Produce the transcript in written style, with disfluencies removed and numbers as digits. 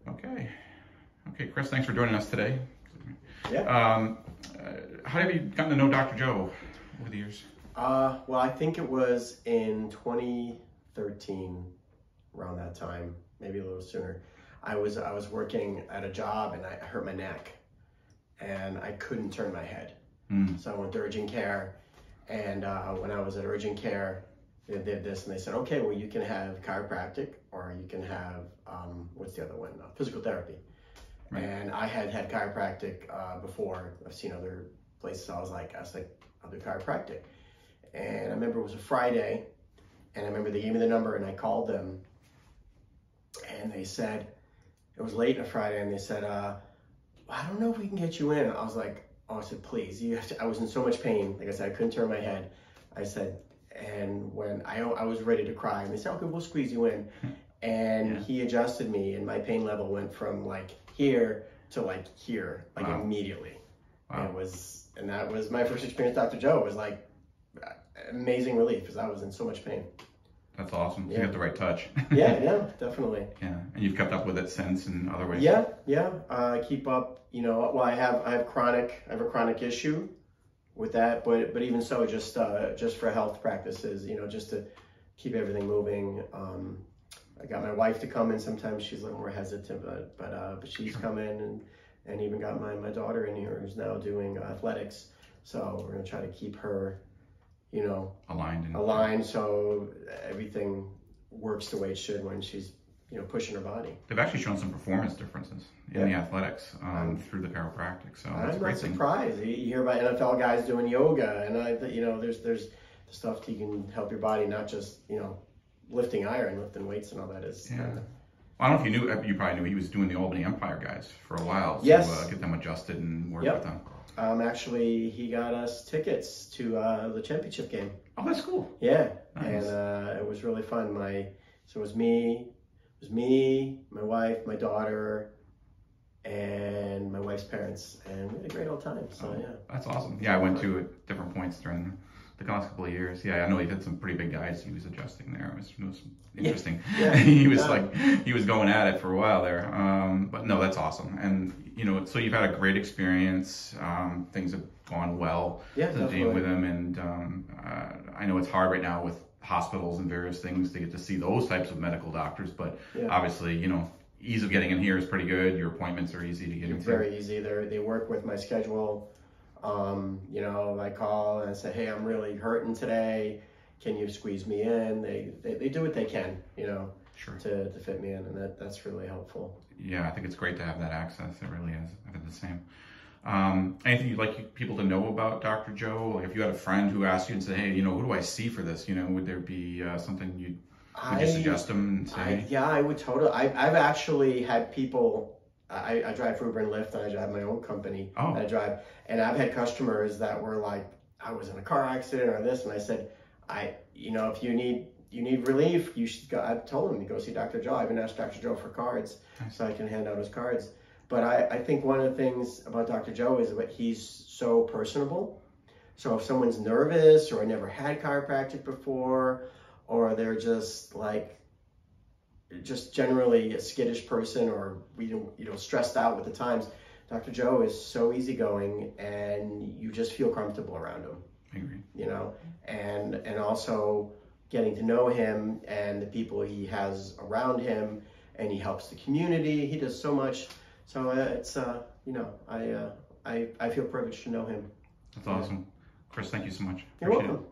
Okay. Okay, Chris, thanks for joining us today. Yeah. How have you gotten to know Dr. Joe over the years? Well, I think it was in 2013, around that time, maybe a little sooner. I was working at a job and I hurt my neck, and I couldn't turn my head. So I went to urgent care, and when I was at urgent care, they did this and they said, okay, well, you can have chiropractic or you can have what's the other one? Physical therapy. Right. And I had chiropractic before. I've seen other places. I was like, I'll do chiropractic. And I remember it was a Friday, and I remember they gave me the number, and I called them, and they said, it was late on a Friday, and they said, I don't know if we can get you in. I was like, oh, I said, please. You have to. I was in so much pain. Like I said, I couldn't turn my head. I said, and when I was ready to cry, and they said, okay, we'll squeeze you in. And he adjusted me, and my pain level went from like here to like here, like immediately. Wow. And that was my first experience with Dr. Joe. It was like amazing relief because I was in so much pain. That's awesome. Yeah. You got the right touch. Yeah, definitely. Yeah, and you've kept up with it since in other ways. Yeah. I keep up. You know, well, I have a chronic issue with that, but even so, just for health practices, you know, just to keep everything moving. I got my wife to come in. Sometimes she's a little more hesitant, but she's come in, and even got my daughter in here who's now doing athletics. So we're gonna try to keep her, you know, aligned, so everything works the way it should when she's, you know, pushing her body. They've actually shown some performance differences in the athletics through the chiropractic. So that's I'm not surprised. You hear about NFL guys doing yoga, and you know, there's the stuff that you can help your body, not just, you know, lifting iron, lifting weights and all that is. Yeah. Well, I don't know if you knew, you probably knew he was doing the Albany Empire guys for a while. So, yes. Get them adjusted and work with them. Actually, he got us tickets to the championship game. Oh, that's cool. Yeah. Nice. And it was really fun. So it was me, my wife, my daughter, and my wife's parents, and we had a great old time. So yeah. That's awesome. Yeah, I went to at different points during the last couple of years. Yeah, I know he had some pretty big guys he was adjusting there. It was interesting. Yeah. He was he was going at it for a while there. But no, that's awesome. And you know, so you've had a great experience. Things have gone well being with him, and I know it's hard right now with hospitals and various things to get to see those types of medical doctors, but obviously, you know, ease of getting in here is pretty good. Your appointments are easy to get into. Very easy. They work with my schedule. You know, I call and I say, hey, I'm really hurting today. Can you squeeze me in? They do what they can, you know, to fit me in, and that's really helpful. Yeah, I think it's great to have that access. It really is. I think the same. Anything you'd like people to know about Dr. Joe? Like if you had a friend who asked you and said, hey, you know, who do I see for this? You know, would there be something you'd suggest them and say? Yeah, I would totally. I've actually had people. I drive for Uber and Lyft, and I have my own company that I drive. And I've had customers that were like, I was in a car accident or this, and I said, you know, if you need relief, you should go. I told them to go see Dr. Joe. I even asked Dr. Joe for cards so I can hand out his cards. But I think one of the things about Dr. Joe is that he's so personable. So if someone's nervous or never had chiropractic before, or they're just generally a skittish person, or you know, stressed out with the times, Dr. Joe is so easygoing, and you just feel comfortable around him. I agree. You know, and also getting to know him and the people he has around him, and he helps the community. He does so much. So it's you know, I feel privileged to know him. That's awesome. Chris, thank you so much. You're welcome.